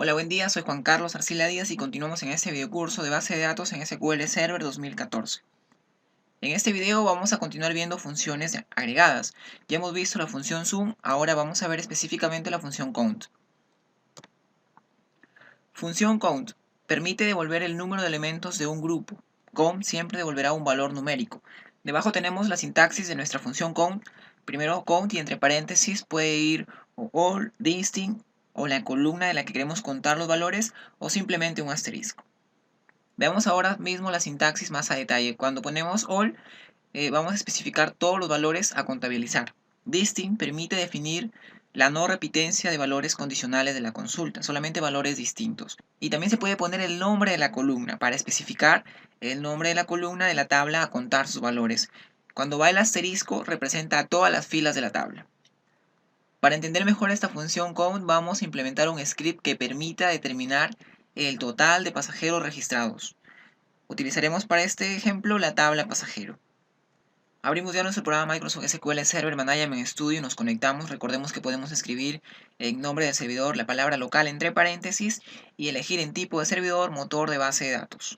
Hola, buen día, soy Juan Carlos Arcila Díaz y continuamos en este videocurso de base de datos en SQL Server 2014. En este video vamos a continuar viendo funciones agregadas. Ya hemos visto la función sum, ahora vamos a ver específicamente la función count. Función count permite devolver el número de elementos de un grupo. Count siempre devolverá un valor numérico. Debajo tenemos la sintaxis de nuestra función count. Primero count y entre paréntesis puede ir o all, distinct, o la columna de la que queremos contar los valores, o simplemente un asterisco. Veamos ahora mismo la sintaxis más a detalle. Cuando ponemos all, vamos a especificar todos los valores a contabilizar. Distinct permite definir la no repitencia de valores condicionales de la consulta, solamente valores distintos. Y también se puede poner el nombre de la columna para especificar el nombre de la columna de la tabla a contar sus valores. Cuando va el asterisco, representa a todas las filas de la tabla. Para entender mejor esta función count, vamos a implementar un script que permita determinar el total de pasajeros registrados. Utilizaremos para este ejemplo la tabla pasajero. Abrimos ya nuestro programa Microsoft SQL Server Management Studio y nos conectamos. Recordemos que podemos escribir en nombre del servidor la palabra local entre paréntesis y elegir en tipo de servidor motor de base de datos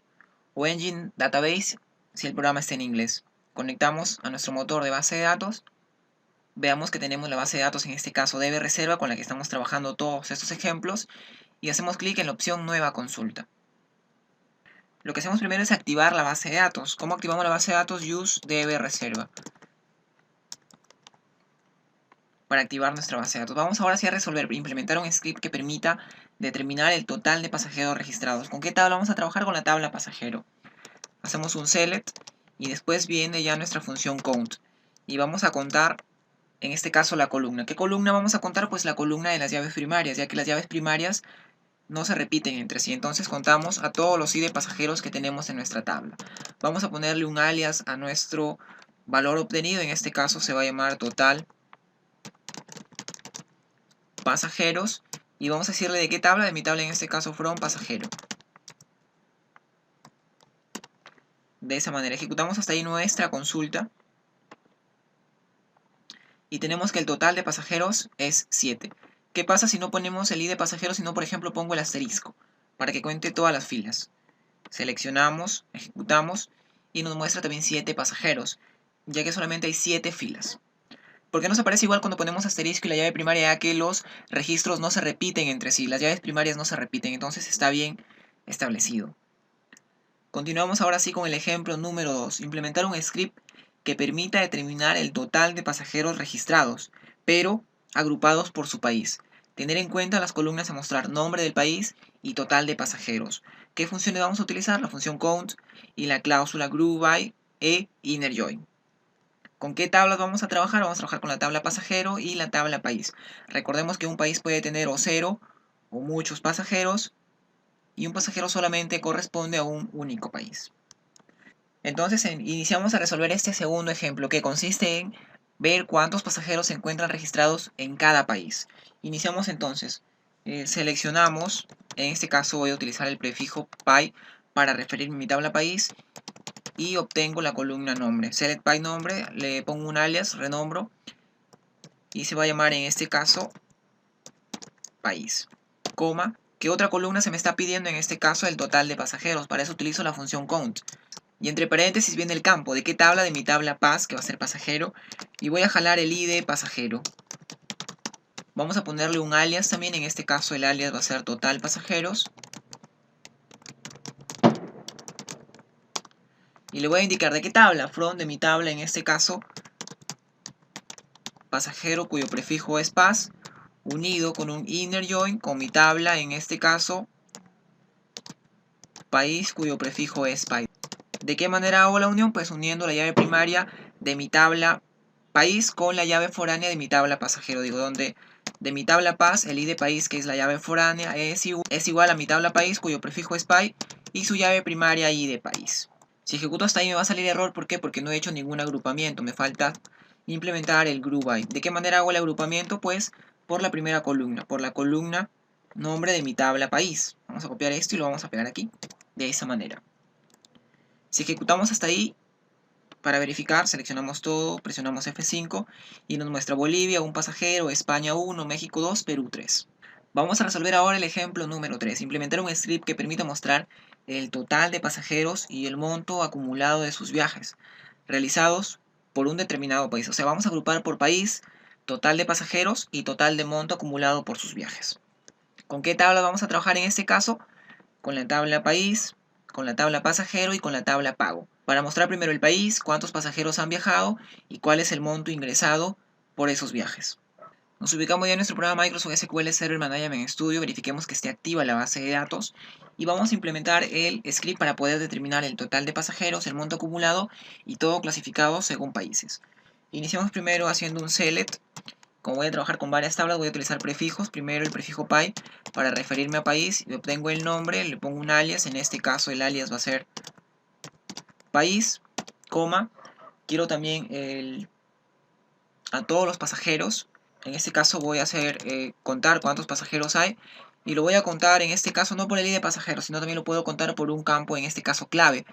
o Engine Database si el programa está en inglés. Conectamos a nuestro motor de base de datos. Veamos que tenemos la base de datos, en este caso DB Reserva, con la que estamos trabajando todos estos ejemplos, y hacemos clic en la opción Nueva Consulta. Lo que hacemos primero es activar la base de datos. ¿Cómo activamos la base de datos? Use DB Reserva. Para activar nuestra base de datos. Vamos ahora sí a implementar un script que permita determinar el total de pasajeros registrados. ¿Con qué tabla vamos a trabajar? Con la tabla pasajero. Hacemos un select y después viene ya nuestra función count. Y vamos a contar, en este caso, la columna. ¿Qué columna vamos a contar? Pues la columna de las llaves primarias, ya que las llaves primarias no se repiten entre sí. Entonces contamos a todos los ID pasajeros que tenemos en nuestra tabla. Vamos a ponerle un alias a nuestro valor obtenido. En este caso se va a llamar total pasajeros. Y vamos a decirle de qué tabla. De mi tabla, en este caso from pasajero. De esa manera ejecutamos hasta ahí nuestra consulta. Y tenemos que el total de pasajeros es 7. ¿Qué pasa si no ponemos el ID de pasajeros, sino por ejemplo pongo el asterisco? Para que cuente todas las filas. Seleccionamos, ejecutamos y nos muestra también 7 pasajeros, ya que solamente hay 7 filas. ¿Por qué nos aparece igual cuando ponemos asterisco y la llave primaria? Ya que los registros no se repiten entre sí, las llaves primarias no se repiten, entonces está bien establecido. Continuamos ahora sí con el ejemplo número 2. Implementar un script que permita determinar el total de pasajeros registrados, pero agrupados por su país. Tener en cuenta las columnas a mostrar nombre del país y total de pasajeros. ¿Qué funciones vamos a utilizar? La función count y la cláusula groupBy e inner join. ¿Con qué tablas vamos a trabajar? Vamos a trabajar con la tabla pasajero y la tabla país. Recordemos que un país puede tener o 0 o muchos pasajeros, y un pasajero solamente corresponde a un único país. Entonces iniciamos a resolver este segundo ejemplo, que consiste en ver cuántos pasajeros se encuentran registrados en cada país. Iniciamos entonces, seleccionamos, en este caso voy a utilizar el prefijo by para referir mi tabla país y obtengo la columna nombre. Select by nombre, le pongo un alias, renombro y se va a llamar en este caso país, coma. ¿Qué otra columna se me está pidiendo? En este caso el total de pasajeros. Para eso utilizo la función count. Y entre paréntesis viene el campo. ¿De qué tabla? De mi tabla pas, que va a ser pasajero. Y voy a jalar el ID pasajero. Vamos a ponerle un alias también. En este caso el alias va a ser total pasajeros. Y le voy a indicar de qué tabla. From, de mi tabla, en este caso pasajero, cuyo prefijo es pas, unido con un inner join con mi tabla, en este caso país, cuyo prefijo es país. ¿De qué manera hago la unión? Pues uniendo la llave primaria de mi tabla país con la llave foránea de mi tabla pasajero. Digo, donde de mi tabla pas, el ID país, que es la llave foránea, es igual a mi tabla país, cuyo prefijo es py, y su llave primaria ID país. Si ejecuto hasta ahí me va a salir error. ¿Por qué? Porque no he hecho ningún agrupamiento. Me falta implementar el group by. ¿De qué manera hago el agrupamiento? Pues por la primera columna, por la columna nombre de mi tabla país. Vamos a copiar esto y lo vamos a pegar aquí, de esa manera. Si ejecutamos hasta ahí, para verificar, seleccionamos todo, presionamos F5 y nos muestra Bolivia, un pasajero, España 1, México 2, Perú 3. Vamos a resolver ahora el ejemplo número 3. Implementar un script que permita mostrar el total de pasajeros y el monto acumulado de sus viajes realizados por un determinado país. O sea, vamos a agrupar por país, total de pasajeros y total de monto acumulado por sus viajes. ¿Con qué tabla vamos a trabajar en este caso? Con la tabla país, con la tabla pasajero y con la tabla pago. Para mostrar primero el país, cuántos pasajeros han viajado y cuál es el monto ingresado por esos viajes. Nos ubicamos ya en nuestro programa Microsoft SQL Server Management Studio, verifiquemos que esté activa la base de datos y vamos a implementar el script para poder determinar el total de pasajeros, el monto acumulado y todo clasificado según países. Iniciamos primero haciendo un select. Como voy a trabajar con varias tablas, voy a utilizar prefijos. Primero el prefijo py para referirme a país, y obtengo el nombre, le pongo un alias, en este caso el alias va a ser país, coma. Quiero también a todos los pasajeros. En este caso voy a hacer contar cuántos pasajeros hay y lo voy a contar en este caso no por el ID de pasajeros, sino también lo puedo contar por un campo, en este caso clave.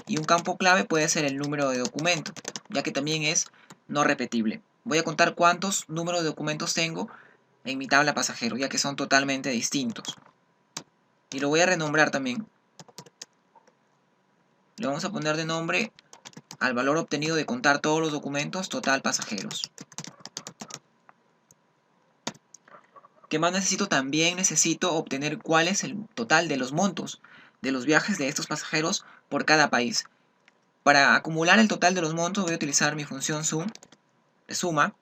Y un campo clave puede ser el número de documento, ya que también es no repetible. Voy a contar cuántos números de documentos tengo en mi tabla pasajero, ya que son totalmente distintos. Y lo voy a renombrar también. Le vamos a poner de nombre al valor obtenido de contar todos los documentos total pasajeros. ¿Qué más necesito? También necesito obtener cuál es el total de los montos de los viajes de estos pasajeros por cada país. Para acumular el total de los montos voy a utilizar mi función sum, de suma.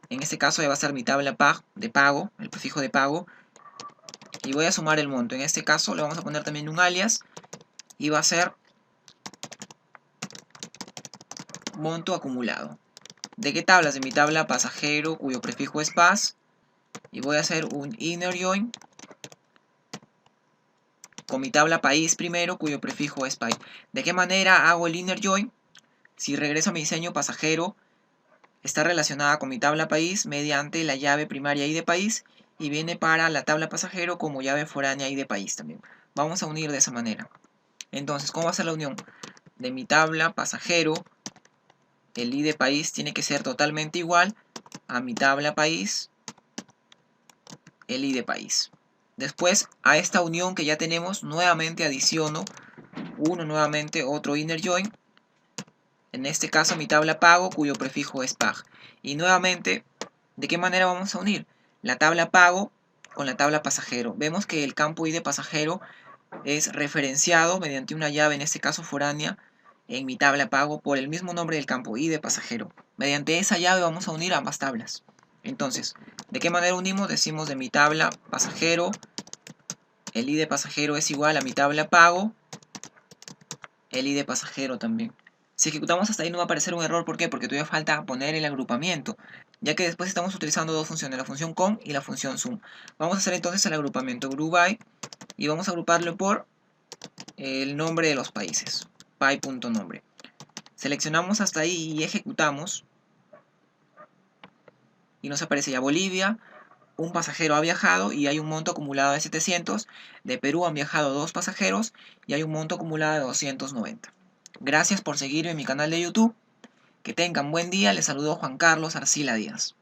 En este caso va a ser mi tabla de pago, el prefijo de pago. Y voy a sumar el monto. En este caso le vamos a poner también un alias. Y va a ser monto acumulado. ¿De qué tablas? De mi tabla pasajero, cuyo prefijo es pas. Y voy a hacer un inner join con mi tabla país primero, cuyo prefijo es py. ¿De qué manera hago el inner join? Si regreso a mi diseño pasajero, está relacionada con mi tabla país mediante la llave primaria id país y viene para la tabla pasajero como llave foránea id país también. Vamos a unir de esa manera. Entonces, ¿cómo va a ser la unión? De mi tabla pasajero, el id país tiene que ser totalmente igual a mi tabla país, el id país. Después, a esta unión que ya tenemos, nuevamente adiciono nuevamente otro inner join. En este caso mi tabla pago, cuyo prefijo es pag. Y nuevamente, ¿de qué manera vamos a unir? La tabla pago con la tabla pasajero. Vemos que el campo id pasajero es referenciado mediante una llave, en este caso foránea, en mi tabla pago por el mismo nombre del campo id pasajero. Mediante esa llave vamos a unir ambas tablas. Entonces, ¿de qué manera unimos? Decimos de mi tabla pasajero, el id pasajero es igual a mi tabla pago, el id pasajero también. Si ejecutamos hasta ahí no va a aparecer un error. ¿Por qué? Porque todavía falta poner el agrupamiento, ya que después estamos utilizando dos funciones, la función com y la función sum. Vamos a hacer entonces el agrupamiento group by y vamos a agruparlo por el nombre de los países, py.nombre. Seleccionamos hasta ahí y ejecutamos y nos aparece ya Bolivia, un pasajero ha viajado y hay un monto acumulado de 700. De Perú han viajado 2 pasajeros y hay un monto acumulado de 290. Gracias por seguirme en mi canal de YouTube. Que tengan buen día. Les saludó Juan Carlos Arcila Díaz.